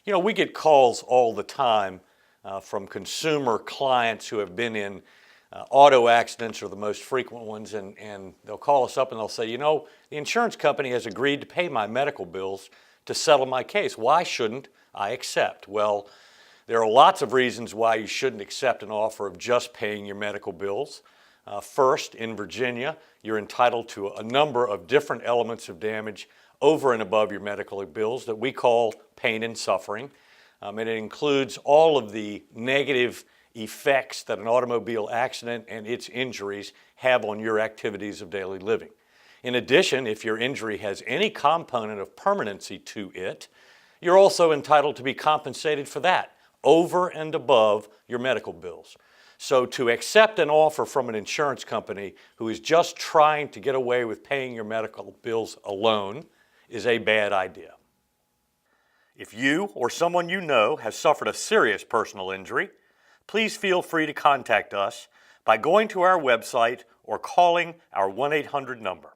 You know, we get calls all the time from consumer clients who have been in auto accidents are the most frequent ones, and they'll call us up and they'll say, you know, the insurance company has agreed to pay my medical bills to settle my case. Why shouldn't I accept? Well, there are lots of reasons why you shouldn't accept an offer of just paying your medical bills. First, in Virginia, you're entitled to a number of different elements of damage over and above your medical bills that we call pain and suffering. And it includes all of the negative effects that an automobile accident and its injuries have on your activities of daily living. In addition, if your injury has any component of permanency to it, you're also entitled to be compensated for that over and above your medical bills. So to accept an offer from an insurance company who is just trying to get away with paying your medical bills alone is a bad idea. If you or someone you know has suffered a serious personal injury, please feel free to contact us by going to our website or calling our 1-800 number.